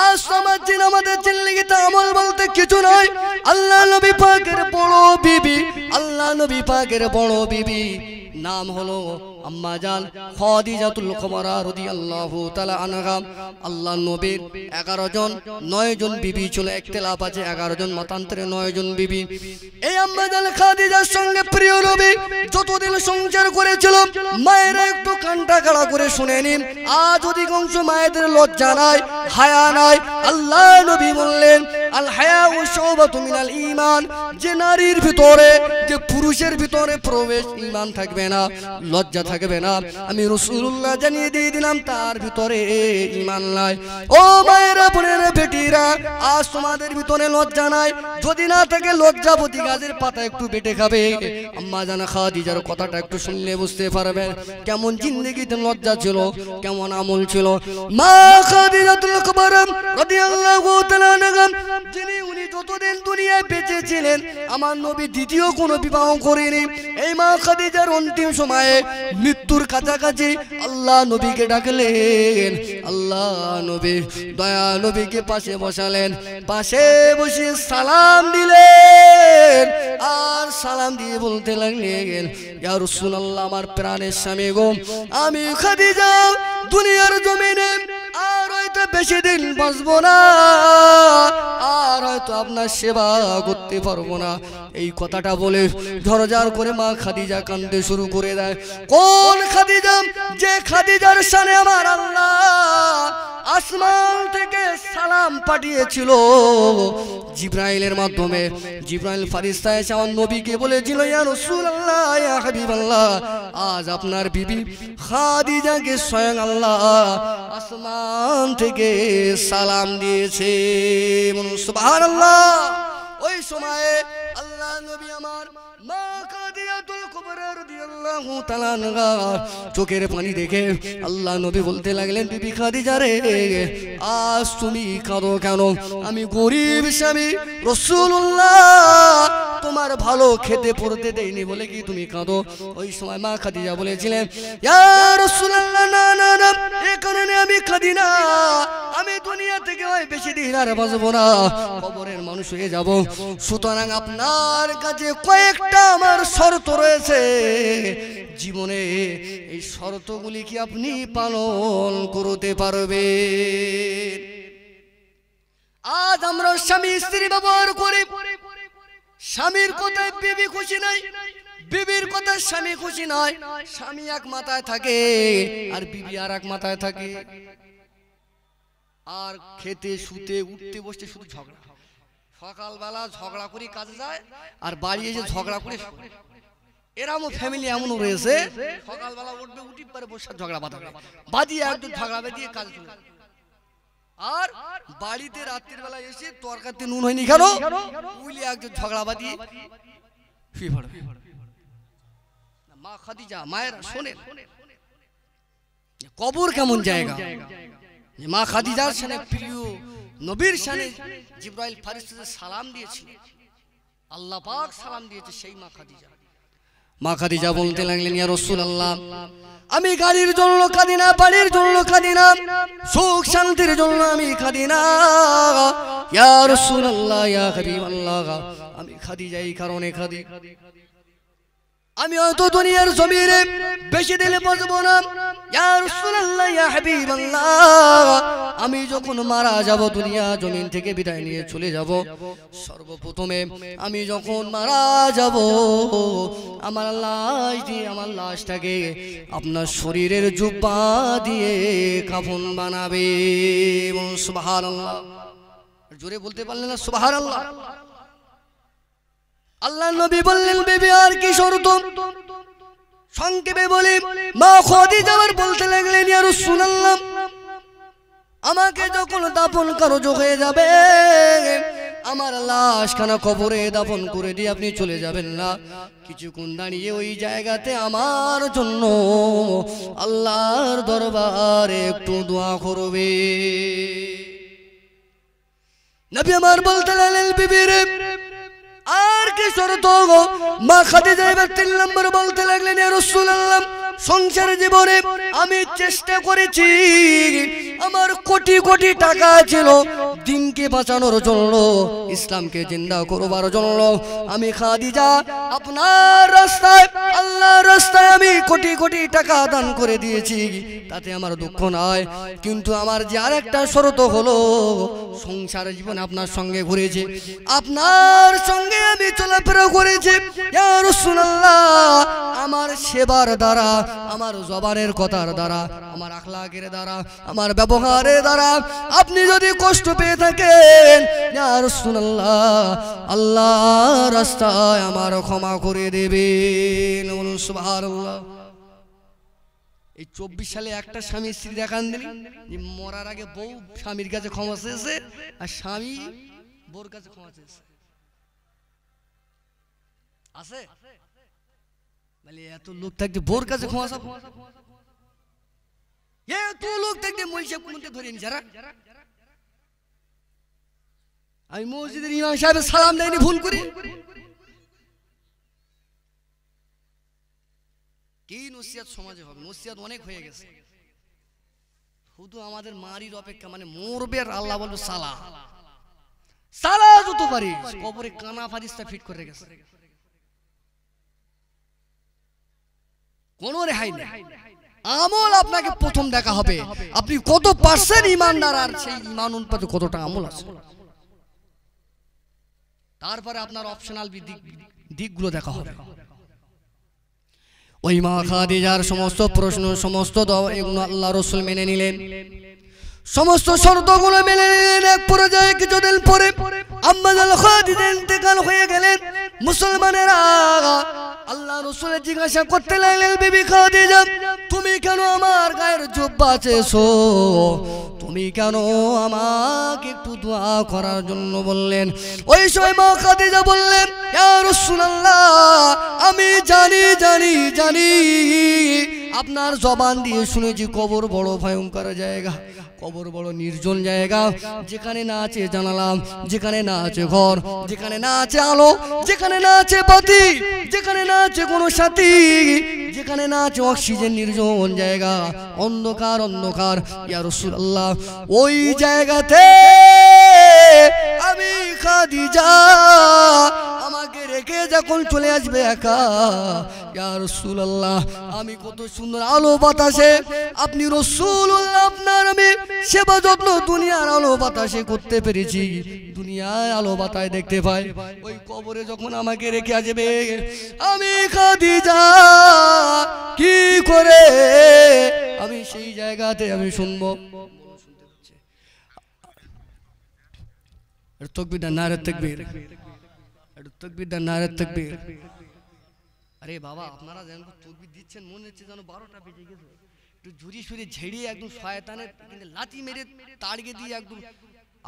আজ আমার দিন আমাদের জিন্দেগিতে আমল বলতে কিছু নাই। আল্লাহ নবী পাকের বড় বিবি, আল্লাহ নবী পাকের বড় বিবি নাম হলো আম্মা জান খাদিজাতুল কুবরা রাদিয়াল্লাহু তাআলা আনহা। আল্লাহ নবীর 11 জন 9 জন বিবি ছিল, ইখতিলাফ আছে 11 জন মতান্তরে 9 জন বিবি। এই আম্মা জান খাদিজার সঙ্গে প্রিয় নবী যতদিন সংসার করেছিল, মায়েরা একটু কানটা কাড়া করে শুনে নিন। আজ অধিকাংশ মায়েদের লজ্জা নাই, হায়া নাই। আল্লাহ নবী বললেন আল হায়াউ শুবাতুম মিনাল ঈমান, যে নারীর ভিতরে, যে পুরুষের ভিতরে প্রবেশ ঈমান থাকবে না, লজ্জা থাকবে না, আমি রাসূলুল্লাহ জানিয়ে দিয়ে দিলাম তার ভিতরে ঈমান নাই। ও মায়েরা, বোনেরা, বেটিরা, আজ তোমাদের ভিতরে লজ্জা নাই। যদি না থাকে লজ্জাবতী গাছের পাতা একটু বেটে খাবে। আম্মা জান খাদিজার কথাটা একটু শুনলে বুঝতে পারবেন কেমন জিন্দেগিতে লজ্জা ছিল, কেমন আমল ছিল। মা খাদিজাতুল কুবরা রাদিয়াল্লাহু তাআলা আনহা, যিনি উনি যতদিন দুনিয়ায় বেঁচে ছিলেন আমার নবী দ্বিতীয় কোনো বিবাহ করেনি। এই মা খাদিজার অন্তিম সময়ে মৃত্যুর কাছাকাছি আল্লাহ নবীকে ডাকলেন। আল্লাহ নবী দয়া নবীকে পাশে বসালেন, পাশে বসে সালাম দিলেন। আর সালাম দিয়ে বলতে লাগলেন ইয়া রাসূলুল্লাহ, আমার প্রাণের স্বামী গো, আমি খাদিজা দুনিয়ার জমিনে আর হয়তো বেশি দিন বাঁচবো না, আর হয়তো আপনার সেবা করতে পারবো না। এই কথাটা বলে ঝরঝর করে মা খাদিজা কাঁদতে শুরু করে দেয়। কোন খাদিজা? যে খাদিজার শানে আমার আল্লাহ আসমান থেকে সালাম পাঠিয়েছিল জিবরাইলের মাধ্যমে। জিবরাইল ফেরেশতা এসে আমার নবীকে বলেছিল ইয়া রাসূলুল্লাহ, ইয়া হাবিবাল্লাহ, আজ আপনার বিবি খাদিজাকে স্বয়ং আল্লাহ আসমান থেকে সালাম দিয়েছে। সুবহানাল্লাহ। ওই সময়ে আল্লাহ নবী আমার মা খাদিজাতুল কুবরা রাদিয়াল্লাহু তাআলা আনহা চোখের পানি দেখে আল্লাহ নবী বলতে লাগলেন বিবি খাদিজা রে, আজ তুমি কাঁদো কেন? আমি গরিব স্বামী রাসূলুল্লাহ তোমার ভালো খেতে পড়তে দেয়নি বলে কি তুমি কাঁদো? ওই সময় মা খাদিজা বলেছিলেন ইয়া রাসূলুল্লাহ, না না না, এই কারণে আমি কাঁদি না, আমি দুনিয়া থেকে ওই বেশি দিন আর বাঁচবো না, কবরের মানুষ হয়ে যাব। সুতরাং আপনার কাছে কয়েকটা আমার শর্ত রয়েছে, জীবনে এই শর্তগুলি কি আপনি পালন করতে পারবেন? আজ আমরা স্বামী স্ত্রী ব্যবহার করি, স্বামীর কথায় বিবি খুশি নাই, বিবির কথায় স্বামী খুশি নয়। স্বামী এক মাথায় থাকে আর বিবি আর এক মাথায় থাকে। আর খেতে শুতে উঠতে বসতে শুধু ঝগড়া। সকালবেলা ঝগড়া করে কাজে যায় আর বাড়ি এসে ঝগড়া করে। এরকম ফ্যামিলি এমনও রয়েছে, সকালবেলা উঠবে, উঠি পরে বসে ঝগড়া বাঁধাবে, বাদিয়ে একদম ঝগড়া বেঁধিয়ে কাজে চলে যাবে। আর বাড়িতে রাত্রির বেলা এসে তরকারিতে নুন হয়নি কেন উইলে একজন ঝগড়া বাঁধিয়ে শুয়ে পড়বে। মা খাদিজা, মায়েরা শোনেন কবর কেমন জায়গা। মা খাদিজার শানে প্রিয় নবীর শানে জিবরাইল ফেরেশতা সালাম দিয়েছে, আল্লাহ পাক সালাম দিয়েছে সেই মা খাদিজা। মা খাদিজা বলতে লাগলেন ইয়া রাসূলুল্লাহ, আমি গাড়ির জন্য কাঁদি না, বাড়ির জন্য কাঁদি না, সুখ শান্তির জন্য আমি কাঁদি না। ইয়া রাসূলুল্লাহ, ইয়া হাবিবাল্লাহ, আমি খাদিজা এই কারণে কাঁদি, আমি হয়তো দুনিয়ার জমিনে বেশি দিন বাঁচবো না। ইয়া রাসূলুল্লাহ, ইয়া হাবিবাল্লাহ, আমি যখন মারা যাব, দুনিয়া জমিন থেকে বিদায় নিয়ে চলে যাব, সর্বপ্রথমে আমি যখন মারা যাব আমার লাশ দিয়ে, আমার লাশটাকে আপনার শরীরের জুব্বা দিয়ে কাফন বানাবে। সুবহানাল্লাহ। জোরে বলতে পারলেন না সুবহানাল্লাহ? আল্লাহ নবী বললেন বিবি আর কি শর্ত? সংক্ষেপে বলি, মা খাদিজা বলতে লাগলেন ইয়া রাসূলুল্লাহ, আমাকে যখন দাফন কার্য হয়ে যাবে, আমার লাশখানা কবরে দাফন করে দিয়ে আপনি চলে যাবেন না, কিছুক্ষণ দাঁড়িয়ে ওই জায়গাতে আমার জন্য আল্লাহর দরবারে একটু দোয়া করবে। নবী আমার বলতে লাগলেন বিবি রে আর কি শর্ত গো? মা খাদিজা এবার 3 নম্বর বলতে লাগলেন ইয়া রাসূলুল্লাহ, সংসার জীবনে আমি চেষ্টা করেছি, আমার কোটি কোটি টাকা ছিল দিনকে বাঁচানোর জন্য, ইসলামকে জিন্দা করবার জন্য। আমি খাদিজা আপনার রাস্তায়, আল্লাহর রাস্তায় আমি কোটি কোটি টাকা দান করে দিয়েছি, তাতে আমার দুঃখ নাই। কিন্তু আমার যে আরেকটা শর্ত হলো, সংসার জীবনে আপনার সঙ্গে ঘুরেছি, আপনার সঙ্গে আমি চলাফেরা করেছি, ইয়া রাসূলুল্লাহ, আমার সেবার দ্বারা, আমার জবানের কথার দ্বারা, আমার আখলাকের দ্বারা, আমার ব্যবহারের দ্বারা আপনি যদি কষ্ট পেয়ে থাকেন, ইয়া রাসূলুল্লাহ, আল্লাহর রাস্তায় আমার ক্ষমা করে দেবেন। বলুন সুবহানাল্লাহ। এই 24 সালে একটা স্বামী স্ত্রী দেখান দিন যে মরার আগে বউ স্বামীর কাছে ক্ষমা চেয়েছে আর স্বামী বউর কাছে ক্ষমা চেয়েছে, আছে? বলে এত লোক থাকতে বউর কাছে ক্ষমা চাপ, এত লোক থাকতে মহিষা কোনটা ধরে নি যারা। আমি মসজিদের ইমাম সাহেবের সালাম দেয়নি ভুল করি, কি নসিহত সমাজে হবে? নসিহত অনেক হয়ে গেছে, শুধু আমাদের মারির অপেক্ষা, মানে মরবে আর আল্লাহ বলবে সালা সালা যত পারি, কবরে কানা ফারিস্তা ফিট করে গেছে, কোন রেহাই নেই। আমল আপনাকে প্রথম দেখা হবে, আপনি কত পার্সেন্ট ইমানদার আর সেই ইমান অনুপাতে কতটা আমল আছে, তারপরে আপনার অপশনাল দিকগুলো দেখা হবে। ওই মা খাদিজার সমস্ত প্রশ্ন, সমস্ত এগুলো আল্লাহ রাসূল মেনে নিলেন, সমস্ত শর্তগুলো মেনে নিলেন। এক পর্যায়ে কিছুদিন পরে আম্মা জান খাদিজা ইন্তেকাল হয়ে গেলেন। মুসলমানেরা আল্লাহ রাসূলের জিজ্ঞাসা করতে লাগলেন, বিবি খাদিজা, তুমি কেন আমার গায়ের জুব্বা চেয়েছো? তুমি কেন আমাকে একটু দোয়া করার জন্য বললেন? ওই সময় মা খাদিজা বললেন, ইয়া রাসূলুল্লাহ, আমি জানি জানি জানি আপনার জবান দিয়ে শুনেছি কবর বড় ভয়ঙ্কর জায়গা, কবর বড় নির্জন জায়গা, যেখানে না আছে জানালাম, যেখানে না আছে ঘর, যেখানে না আছে আলো, যেখানে না আছে বাতি, যেখানে না আছে কোনো সাথী, যেখানে না আছে অক্সিজেন, নির্জন জায়গা, অন্ধকার অন্ধকার। ইয়া রাসূলুল্লাহ, ওই জায়গাতে আমি খাদিজা আমাকে রেখে যখন চলে আসবে একা, ইয়া রাসূলুল্লাহ, আমি কত সুন্দর আলো বাতাসে, আপনি রাসূলুল্লাহ, আপনার আমি সেবা যত্ন দুনিয়ার আলো বাতাসে করতে পেরেছি, দুনিয়ায় আলো বাতাস দেখতে পাই, ওই কবরে যখন আমাকে রেখে আসবে আমি খাদিজা কি করে আমি সেই জায়গাতে আমি শুনবো? তাকবীর, নারে তাকবীর, তাকবীর, নারে তাকবীর। আরে বাবা, আপনারা যেন তাকবীর দিচ্ছেন মনে হচ্ছে যেন 12টা বেজে গেছে। একটু ঝুরি সুরি ঝেড়িয়ে একদম শয়তানের লাথি মেরে তাড়িয়ে দিয়ে একদম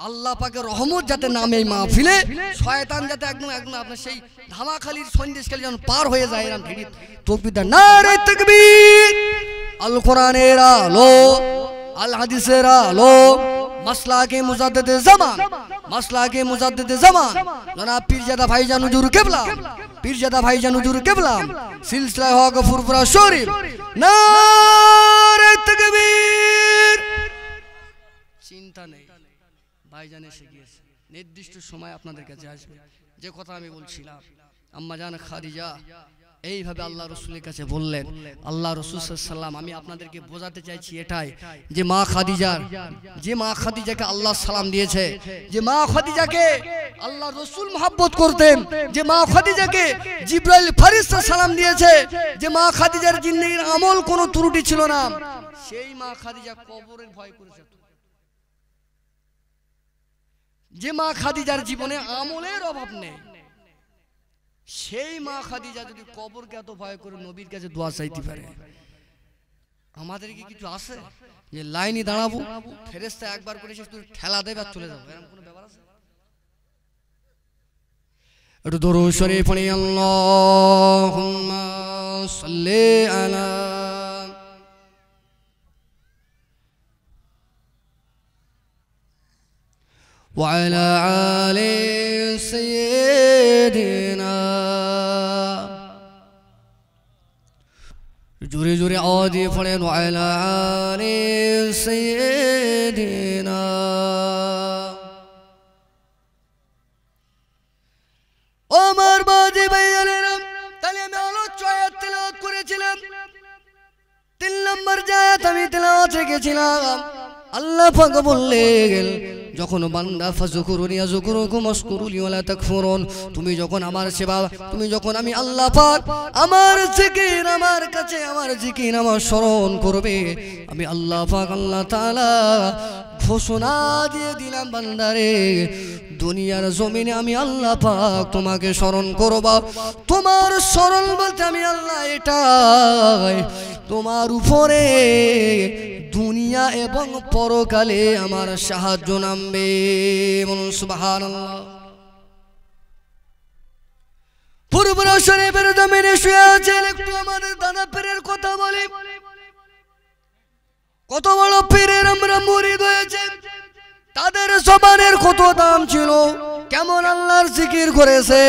আল্লাহ পাকের রহমত যাতে নামে এই মাহফিলে, শয়তান যাতে একদম একদম আপনার সেই ধামাখালির সন্দেশখালি যেন পার হয়ে যায়, এরকম ঝেড়ি তাকবীর, নারে তাকবীর। আল কোরআনের আলো, আল হাদিসের আলো, মাসলাকে মুজাদ্দিদে জামান, মাসলাকে মুজাদ্দিদে জামান জনাব পীরজাদা ভাইজান হুজুর কিবলা, পীরজাদা ভাইজান হুজুর কিবলা, সিলসিলা হক ফুরফুরা শরীফ, নারে তাকবীর। চিন্তা নেই, ভাইজান এসে গিয়েছে, নির্দিষ্ট সময় আপনাদের কাছে আসবে। যে কথা আমি বলছিলাম, আম্মা জান খাদিজা এইভাবে আল্লাহ রসুলের কাছে বললেন। আল্লাহ রসুল সাল্লাল্লাহু আলাইহি ওয়াসাল্লাম, আমি আপনাদেরকে বোঝাতে চাইছি এটাই, যে মা খাদিজার, যে মা খাদিজাকে আল্লাহ সালাম দিয়েছে, যে মা খাদিজাকে আল্লাহ রসুল মহব্বত করতেন, যে মা খাদিজাকে জিবরাইল ফেরেশতা সালাম দিয়েছে, যে মা খাদিজার জিন্দেগীর আমল কোনো ত্রুটি ছিল না, সেই মা খাদিজা কবরের ভয় করেছে। যে মা খাদিজার জীবনে আমলের অভাব নেই, সেই মা খাদিজা যদি কবরকে এত ভয় করে নবীর কাছে দোয়া চাইতে পারে, আমাদের কি কিছু আছে যে লাইনে দাঁড়াবো, ফেরেশতা একবার করে এসে তুই ঠেলা দেবে আর চলে যাবো, এরকম কোনো ব্যাপার আছে? একটু দরুদ শরীফ পড়ি, আল্লাহুম্মা সাল্লি আলা ওয়া আলা আলি সাইয়্যিদিনা। জোরে জোরে আওয়াজ দিয়ে পড়েন, ওয়া আলা আলি সাইয়্যিদিনা গেছিলাম। আল্লাহ পাক বললেন যখন বান্দা ফাযকুরুনি আযকুরুকুম ওয়াশকুরুলি ওয়ালা তাকফুরুন, তুমি যখন আমার সেবা, তুমি যখন আমি আল্লাহ পাক আমার জিকির, আমার কাছে আমার জিকির আমার স্মরণ করবে, আমি আল্লাহ পাক আল্লাহ তাআলা ঘোষণা দিয়ে দিলাম বান্দারে দুনিয়ার জমিনে আমি আল্লাহ পাক তোমাকে স্মরণ করব। তোমার স্মরণ বলতে আমি আল্লাহ এটাই, তোমার উপরে দুনিয়া এবং পরকালে আমার সাহায্য নামবে। বলুন সুবহানাল্লাহ। ফুরফুরা শরীফের জমিনে শুয়ে আছেন, একটু আমাদের দাদা পীরের কথা বলি। কত বড় পীরের আমরা মুরিদ হয়েছে, তাদের জবানের কত দাম ছিল, কেমন আল্লাহর জিকির করেছে,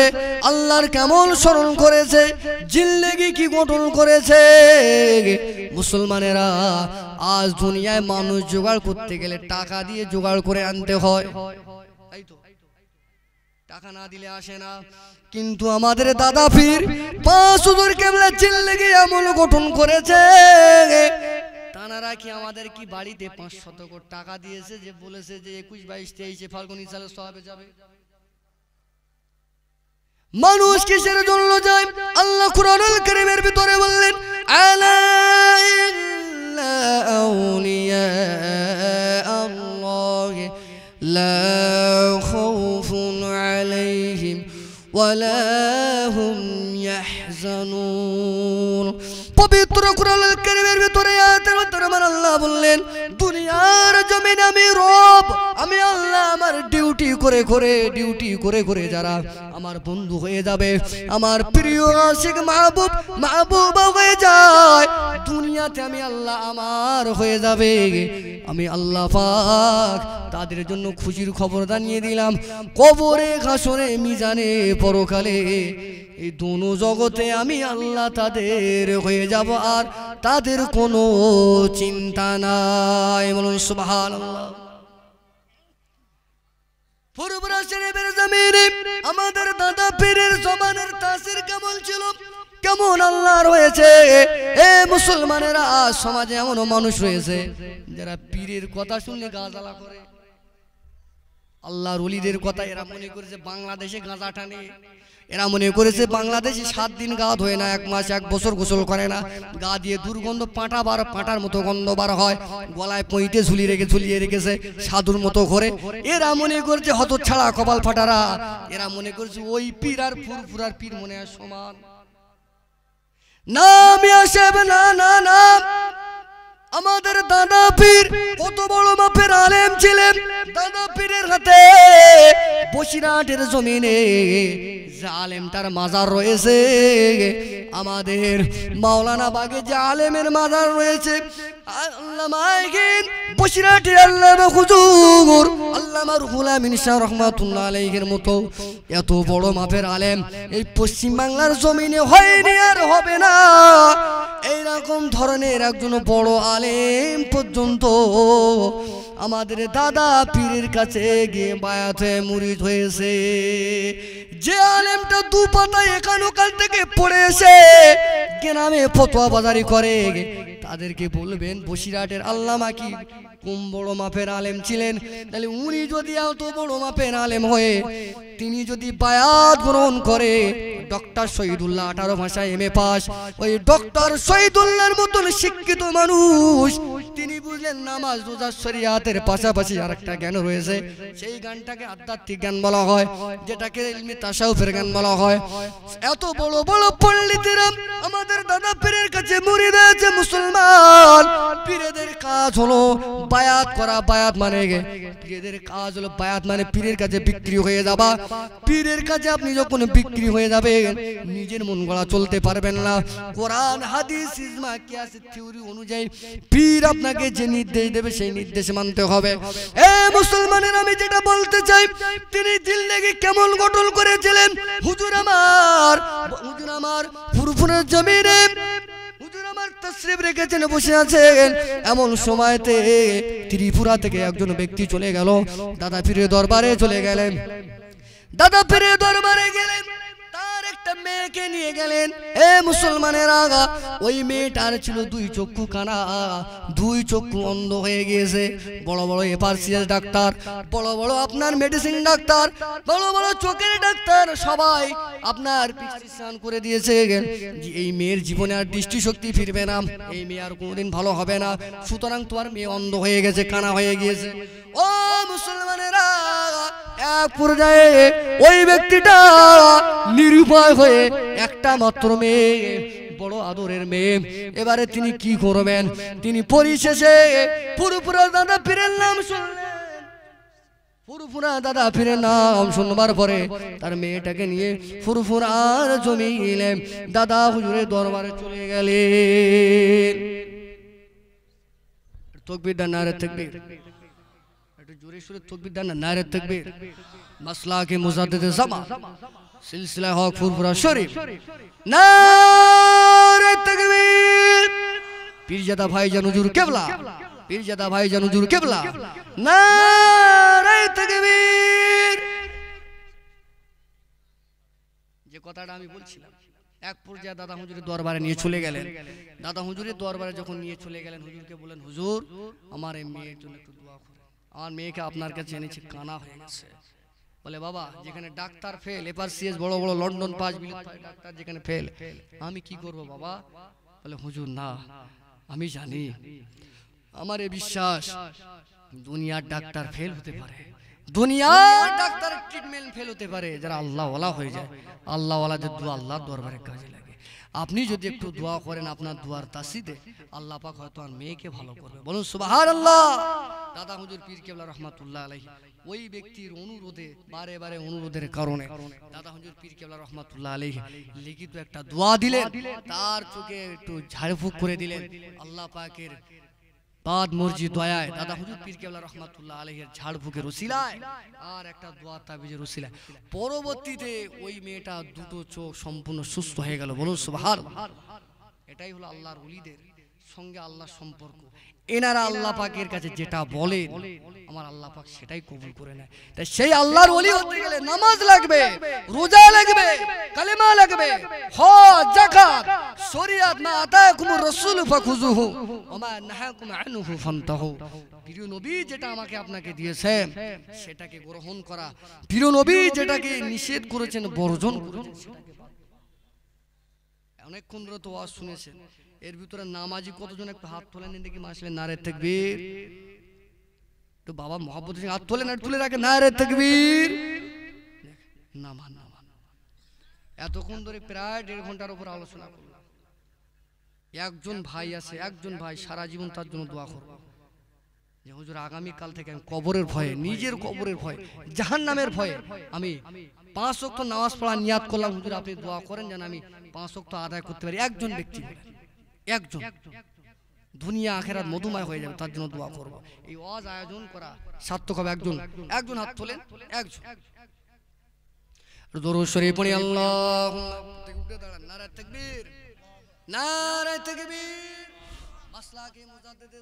আল্লাহর কেমন স্মরণ করেছে, জিন্দেগি কি গঠন করেছে। মুসলমানেরা আজ দুনিয়ায় মানুষ জোগাড় করতে গেলে টাকা দিয়ে জোগাড় করে আনতে হয়, তাই তো, টাকা না দিলে আসে না। কিন্তু আমাদের দাদা পীর পাঁচ হুজুর কেবলা জিন্দেগি এমন গঠন করেছে, তানারা কি আমাদের কি বাড়িতে 500 কোটি টাকা দিয়েছে যে বলেছে যে 21, 22, 23 ফাল্গুনি সালে সওয়াবে যাবে। মানুষ কিসের জন্য যায়? আল্লাহ কুরআনুল কারীমের ভিতরে বললেন আলা ইন্না আউলিয়া আল্লাহ লা খাউফুন আলাইহিম ওয়ালা হুম ইয়াহজানুন। পবিত্র কুরআনুল কারীমের ভিতরে আয়াতের ভিতরে আল্লাহ বললেন দুনিয়ার জমিনে আমি রব, আমি আল্লাহ আমার ডিউটি করে করে যারা আমার বন্ধু হয়ে যাবে, আমার প্রিয় আশিক মাহবুব মাহবুবা হয়ে যায়, দুনিয়াতে আমি আল্লাহ আমার হয়ে যাবে। আমি আল্লাহ পাক তাদের জন্য খুশির খবর জানিয়ে দিলাম, কবরে হাসরে মিজানে পরকালে এই দুনো জগতে আমি আল্লাহ তাদের হয়ে যাব, আর তাদের কোনো চিন্তা নাই। বলুন সুবহানাল্লাহ। ফুরফুরা শরীফের জমিনে আমাদের দাদা পীরের জবানের তাসির কেমন ছিল, কেমন আল্লাহর হয়েছে। এ মুসলমানেরা আজ সমাজে এমন মানুষ রয়েছে যারা পীরের কথা শুনলে গাঁজালা করে, আল্লাহর ওলিদের কথা এরা মনে করেছে বাংলাদেশে গাঁজা টানে, এরা মনে করেছে বাংলাদেশে 7 দিন গা ধোয় না, 1 মাস 1 বছর গোসল করে না, গা দিয়ে দুর্গন্ধ পাঁটার মতো গন্ধ বার হয়, গলায় পইতে ঝুলিয়ে রেখেছে সাধুর মতো করে। এরা মনে করছে হতচ্ছাড়া কপাল ফাটারা, এরা মনে করছে ওই পীর আর ফুরফুরার পীর মনে হয় সমান। না মিয়া সাহেব, না না না, আমাদের দাদা পীর কত বড় মাপের আলেম ছিলেন। দাদা পীরের হাতে বসিরহাটের জমিনে যে আলেমটার মাজার রয়েছে, আমাদের মাওলানা বাগে যে আলেমের মাজার রয়েছে, আল্লামা বসিরহাটের আল্লামা হুজুর আল্লামা রুহুল আমিন শাহ রাহমাতুল্লাহ আলাইহির মতো এত বড় মাপের আলেম এই পশ্চিম বাংলার জমিনে হয়নি আর হবে না। এইরকম ধরনের একজন বড় আলেম পর্যন্ত আমাদের দাদা পীরের কাছে গিয়ে বায়াতে মুরিদ হয়েছে। যে আলেমটা 2 পাতায় একানোকাল থেকে পড়ে এসে গ্রামে ফতোয়া বাজারি করে, তাদেরকে বলবেন বসিরহাটের আল্লামা কি কম বড় মাপের আলেম ছিলেন? তাহলে উনি যদি এত বড় মাপের আলেম হয়ে তিনি যদি বায়াত গ্রহণ করে, ডক্টর শহীদুল্লাহ 18 ভাষায় MA পাস, ওই ডক্টর শহীদুল্লাহর মতন শিক্ষিত মানুষ তিনি বুঝলেন নামাজ রোজা শরিয়াতের পাশাপাশি আরেকটা জ্ঞান রয়েছে, সেই জ্ঞানটাকে আধ্যাত্মিক জ্ঞান বলা হয়, যেটাকে ইলমে তাসাউফের জ্ঞান বলা হয়। এত বড় বড় পণ্ডিতেরা আমাদের দাদা পীরের কাছে মুরিদ হয়েছে। মুসলমান পীরেদের কাজ হলো বায়াত করা। বায়াত মানে পীরেদের কাজ হলো বায়াত মানে পীরের কাছে বিক্রি হয়ে যাবা। পীরের কাছে আপনি যখন বিক্রি হয়ে যাবেন নিজের মন গড়া চলতে পারবেন না। কোরআন হাদিস ইজমা কিয়াস থিওরি অনুযায়ী পীর আপনাকে যে নির্দেশ দেবে সেই নির্দেশ মানতে হবে। এ মুসলমানের আমি যেটা বলতে চাই, তিনি জিন্দেগি কেমন গঠন করেছিলেন। হুজুর আমার ফুরফুরার জমিনে হুজুর আমার তাশরীফ রেখেছেন, বসে আছেন। এমন সময়তে ত্রিপুরা থেকে একজন ব্যক্তি চলে গেল, দাদা পীরের দরবারে চলে গেলেন। দাদা পীরের দরবারে গেলেন, তার একটা মেয়েকে নিয়ে গেলেন। এ মুসলমানের আগা, ওই মেয়েটার ছিল দুই চক্ষু কানা, দুই চক্ষু অন্ধ হয়ে গিয়েছে। বড় বড় এপারসিয়াস ডাক্তার, বড় বড় আপনার মেডিসিন ডাক্তার, বড় বড় চোখের ডাক্তার সবাই আপনার প্রেসক্রিপশন করে দিয়েছে যে এই মেয়ের জীবনে আর দৃষ্টিশক্তি ফিরবে না, এই মেয়ে আর কোনোদিন ভালো হবে না, সুতরাং তোমার মেয়ে অন্ধ হয়ে গেছে, কানা হয়ে গিয়েছে। ও মুসলমানেরা, এক পর্যায়ে ওই ব্যক্তিটা নিরুপায় হয়ে, একটা মাত্র মেয়ে, বড় আদরের মেয়ে, এবারে তিনি কি করবেন? তিনি পরিশেষে ফুরফুরা দাদা পীরের নাম শুনলেন। ফুরফুরা দাদা পীরের নাম শুনবার পরে তার মেয়েটাকে নিয়ে ফুরফুরার জমিনে দাদা হুজুরের দরবারে চলে গেলেন। তাকবীর দেন, নারে তাকবীর। একটু জোরে সুরে তাকবীর দেন, নারে তাকবীর। মাসলাকে মুজাদ্দিদে জামান, সিলসিলা হক ফুরফুরা শরীফ, নারে তাকবীর। পীরজাদা ভাইজান হুজুর কেবলা, পীরজাদা ভাইজান হুজুর কেবলা, নারে তাকবীর। যে কথাটা আমি বলছিলাম, এক পর্যায়ে দাদা হুজুরের দরবারে নিয়ে চলে গেলেন। দাদা হুজুরের দরবারে যখন নিয়ে চলে গেলেন, হুজুরকে বললেন, হুজুর আমার এই মেয়ের জন্য একটু দোয়া করুন, আমার মেয়েকে আপনার কাছে এনেছি, কানা হয়ে গেছে। বলে, বাবা যেখানে ডাক্তার ফেল, এপারসিএস বড় বড় লন্ডন 5 বিলিয়ন ডাক্তার যেখানে ফেল, আমি কি করব বাবা? বলে, হুজুর না, আমি জানি, আমার এই বিশ্বাস, দুনিয়ার ডাক্তার ফেল হতে পারে, দুনিয়ার ডাক্তার ট্রিটমেন্ট ফেল হতে পারে, যারা আল্লাহ ওয়ালা হয়ে যায়, আল্লাহ ওয়ালাদের দোয়া আল্লাহর দরবারে কাজে লাগে। আপনি যদি একটু দোয়া করেন, আপনার দোয়ার তাসিদে আল্লাহ পাক হয়তো আর মেয়েকে ভালো করবে। বলুন সুবহানাল্লাহ। দাদা হুজুর পীর কেবলা রহমাতুল্লাহ আলাইহি ওই ব্যক্তির অনুরোধে, বারে বারে অনুরোধের কারণে দাদা হুজুর পীর কেবলা রহমাতুল্লাহ আলাইহি লিখিত একটা দোয়া দিলেন, তার চোখে একটু ঝাড়ফুঁক করে দিলেন। আল্লাহ পাকের বাদ মর্জি দয়ায় দাদা হুজুর পীর কেবলা রহমাতুল্লাহ আলাইহির ঝাড়ফুঁকের উসিলায় আর একটা দোয়া তাবিজের উসিলায় পরবর্তীতে ওই মেয়েটা দুটো চোখ সম্পূর্ণ সুস্থ হয়ে গেল। বলুন সুবহানাল্লাহ। এটাই হলো আল্লাহর ওলিদের সঙ্গে আল্লাহর সম্পর্ক। এনারা আল্লাহ পাকের কাছে যেটা বলে, আমার আল্লাহ পাক সেটাই কবুল করে নেয়। তাই সেই আল্লাহর ওলি হতে গেলে নামাজ লাগবে, রোজা লাগবে, কালেমা লাগবে, হজ, যাকাত, শরিয়াত, মা আতাকুমুর রাসূল ফাখুযুহু ওয়া মা নাহাকুম আনহু ফান্তাহু। প্রিয় নবী যেটা আমাকে আপনাকে দিয়েছেন সেটাকে গ্রহণ করা, প্রিয় নবী যেটাকে নিষেধ করেছেন বর্জন করেছেন সেটাকে। অনেকক্ষণ ধরে তো ওয়াজ শুনেছেন, এর ভিতরে নামাজি কতজন একটু হাত তোলেন দেখি, মাসলে নারে তাকবীর। তো বাবা মহব্বত হাত তোলেন আর তুলে রাখে, নারে তাকবীর। নামা নামা এতক্ষণ ধরে প্রায় 1.5 ঘন্টার উপর আলোচনা করলাম। একজন ভাই আছে, একজন ভাই সারা জীবন তার জন্য দোয়া করব যে হুজুর আগামীকাল থেকে আমি কবরের ভয়ে, নিজের কবরের ভয়ে, জাহান্নামের ভয়ে আমি 5 ওয়াক্ত নামাজ পড়া নিয়াত করলাম, হুজুর আপনি দোয়া করেন যেন আমি 5 ওয়াক্ত আদায় করতে পারি। একজন ব্যক্তি, একজন, দুনিয়া আখেরাত মধুময় হয়ে যাবে, তার জন্য দোয়া করব। এই ওয়াজ আয়োজন করা সার্থক হবে। একজন, একজন হাত তোলেন, একজন। দরুদ শরীফ পড়ি, আল্লাহুম্মা উঠে দাঁড়ান, নারে তাকবীর, নারে তাকবীর। মাসলাকে মুজাদ্দিদে